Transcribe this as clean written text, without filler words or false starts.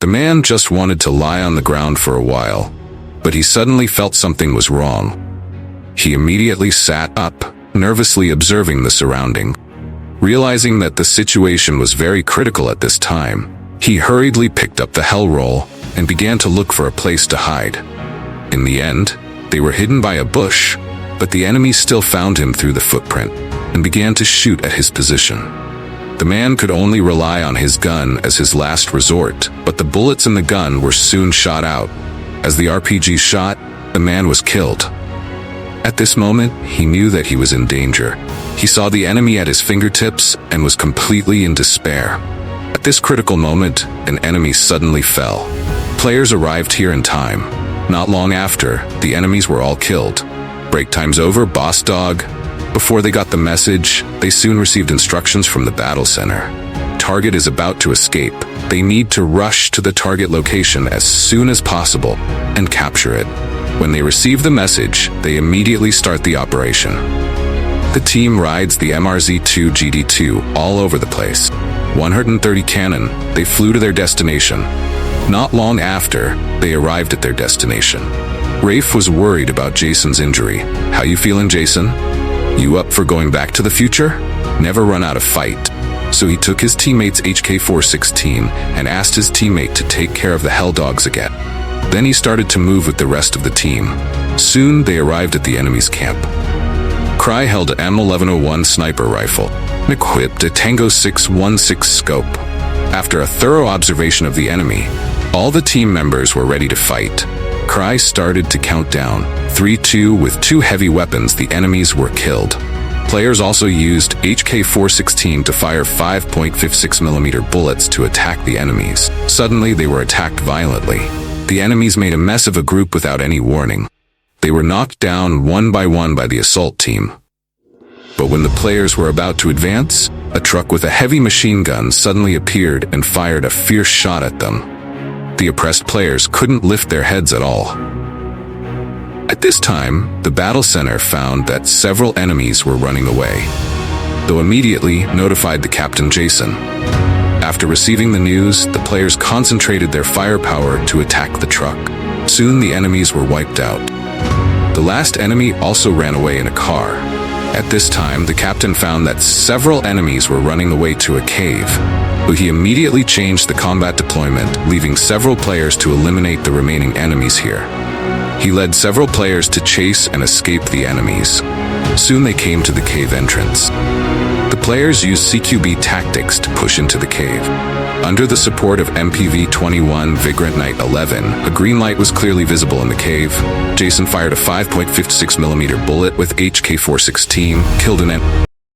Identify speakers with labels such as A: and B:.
A: The man just wanted to lie on the ground for a while, but he suddenly felt something was wrong. He immediately sat up, nervously observing the surrounding. Realizing that the situation was very critical at this time, he hurriedly picked up the hell roll and began to look for a place to hide. In the end, they were hidden by a bush, but the enemy still found him through the footprint and began to shoot at his position. The man could only rely on his gun as his last resort, but the bullets in the gun were soon shot out. As the RPG shot, the man was killed. At this moment, he knew that he was in danger. He saw the enemy at his fingertips and was completely in despair. At this critical moment, an enemy suddenly fell. Players arrived here in time. Not long after, the enemies were all killed. Break time's over, boss dog. Before they got the message, they soon received instructions from the battle center. Target is about to escape. They need to rush to the target location as soon as possible and capture it. When they receive the message, they immediately start the operation. The team rides the MRZ-2 GD2 all over the place. 130 cannon, they flew to their destination. Not long after, they arrived at their destination. Rafe was worried about Jason's injury. How you feeling, Jason? You up for going back to the future? Never run out of fight. So he took his teammate's HK-416 and asked his teammate to take care of the Hell Dogs again. Then he started to move with the rest of the team. Soon they arrived at the enemy's camp. Cry held an M1101 sniper rifle and equipped a Tango 616 scope. After a thorough observation of the enemy, all the team members were ready to fight. Cry started to count down. 3-2 with 2 heavy weapons, the enemies were killed. Players also used HK-416 to fire 5.56mm bullets to attack the enemies. Suddenly, they were attacked violently. The enemies made a mess of a group without any warning. They were knocked down one by the assault team. But when the players were about to advance, a truck with a heavy machine gun suddenly appeared and fired a fierce shot at them. The oppressed players couldn't lift their heads at all. At this time, the battle center found that several enemies were running away, though immediately notified the Captain Jason. After receiving the news, the players concentrated their firepower to attack the truck. Soon the enemies were wiped out. The last enemy also ran away in a car. At this time, the captain found that several enemies were running away to a cave, but he immediately changed the combat deployment, leaving several players to eliminate the remaining enemies here. He led several players to chase and escape the enemies. Soon they came to the cave entrance. The players used CQB tactics to push into the cave. Under the support of MPV-21 Vagrant Knight 11, a green light was clearly visible in the cave. Jason fired a 5.56mm bullet with HK-416, killed an enemy.